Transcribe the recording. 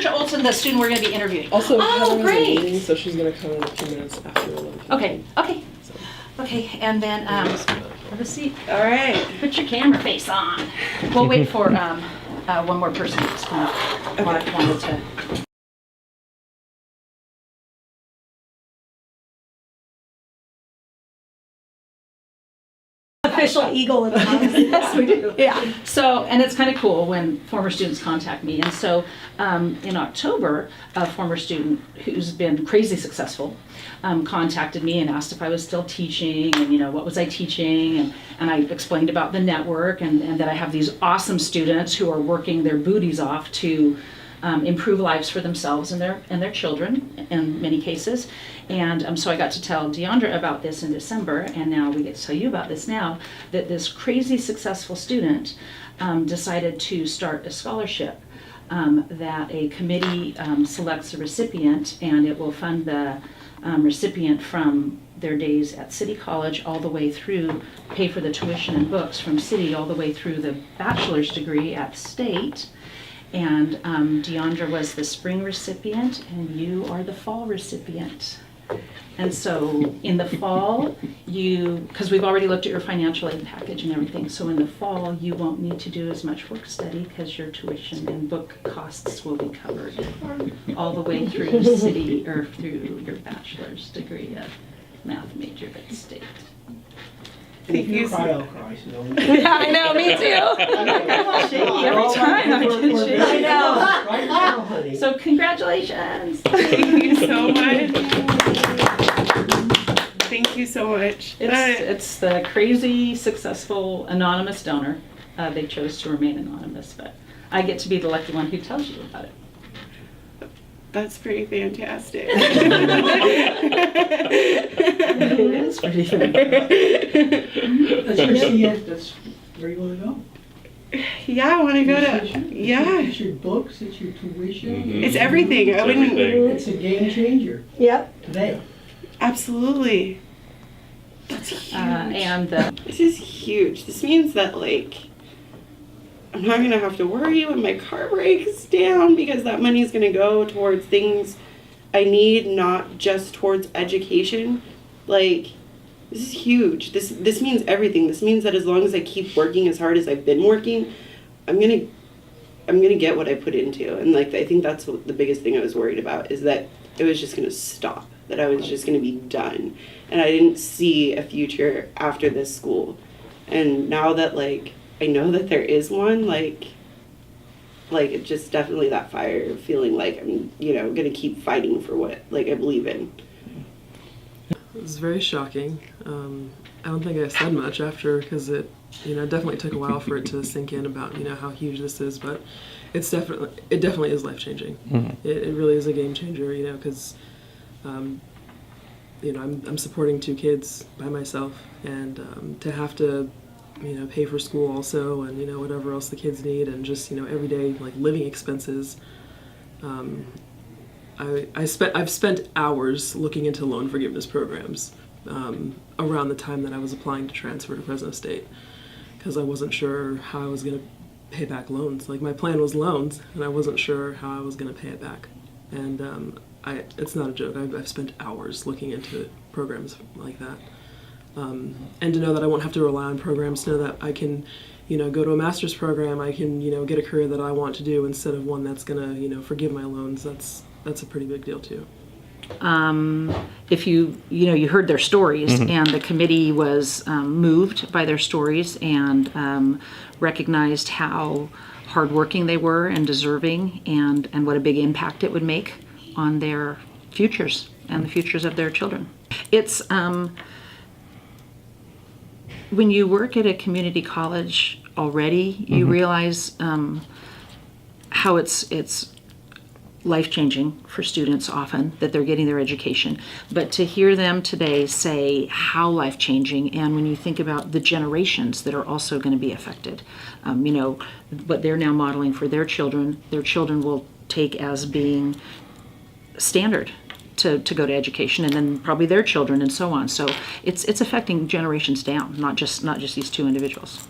Deandra Olson, the student we're going to be interviewing. Also, Heather has a great. meeting, so she's going to come in a few minutes after 11. Okay, okay, So, okay, and then, have a seat. All right. Put your camera face on. We'll wait for one more person who's kind of wanted to. Official eagle in the house. Yes, we do. Yeah. So, and it's kind of cool when former students contact me. And so in October, a former student who's been crazy successful contacted me and asked if I was still teaching and, you know, what was I teaching? And I explained about the network and that I have these awesome students who are working their booties off to improve lives for themselves and their children in many cases. And so I got to tell Deandra about this in December, and now we get to tell you about this now, that this crazy successful student decided to start a scholarship that a committee selects a recipient, and it will fund the recipient from their days at City College all the way through, pay for the tuition and books from City all the way through the bachelor's degree at State. And Deandra was the spring recipient, and you are the fall recipient. And so in the fall, because we've already looked at your financial aid package and everything, so in the fall, you won't need to do as much work study because your tuition and book costs will be covered all the way through City, or through your bachelor's degree of math major at State. If you cry, I'll cry. So Yeah, I know, me too. Every time I get shaky. I know. right now, honey. So congratulations. Thank you so much. Thank you so much. It's the crazy successful anonymous donor. They chose to remain anonymous, but I get to be the lucky one who tells you about it. That's pretty fantastic. It is pretty fun. That's your CF, that's where you want to go? Yeah, I want to go to, It's your books, it's your tuition. it's everything. I wouldn't, It's a game changer Yep. today. absolutely. That's huge. And This is huge. This means that, like, I'm not going to have to worry when my car breaks down because that money is going to go towards things I need, not just towards education. Like, this is huge. This means everything. This means that as long as I keep working as hard as I've been working, I'm gonna get what I put into. And like, I think that's what the biggest thing I was worried about, is that it was just gonna stop, that I was just gonna be done, and I didn't see a future after this school. And now that, like, I know that there is one, like it just definitely that fire of feeling like I'm, you know, gonna keep fighting for what, like, I believe in. it was very shocking. I don't think I said much after, because it definitely took a while for it to sink in about, how huge this is, but it definitely is life-changing. Mm-hmm. It really is a game changer, because I'm supporting 2 kids by myself, and to have to pay for school also, and whatever else the kids need, and just everyday like living expenses. I've spent hours looking into loan forgiveness programs around the time that I was applying to transfer to Fresno State, because I wasn't sure how I was going to pay back loans. Like, my plan was loans, and I wasn't sure how I was going to pay it back. And it's not a joke. I've spent hours looking into programs like that. And to know that I won't have to rely on programs, to know that I can, go to a master's program, I can, get a career that I want to do instead of one that's gonna, forgive my loans. That's a pretty big deal too. If you heard their stories, and the committee was moved by their stories and recognized how hardworking they were and deserving, and what a big impact it would make on their futures and the futures of their children. It's when you work at a community college already, you realize how it's life-changing for students often, that they're getting their education. But to hear them today say how life-changing, and when you think about the generations that are also going to be affected, what they're now modeling for their children will take as being standard to go to education, and then probably their children and so on. So it's affecting generations down, not just these 2 individuals.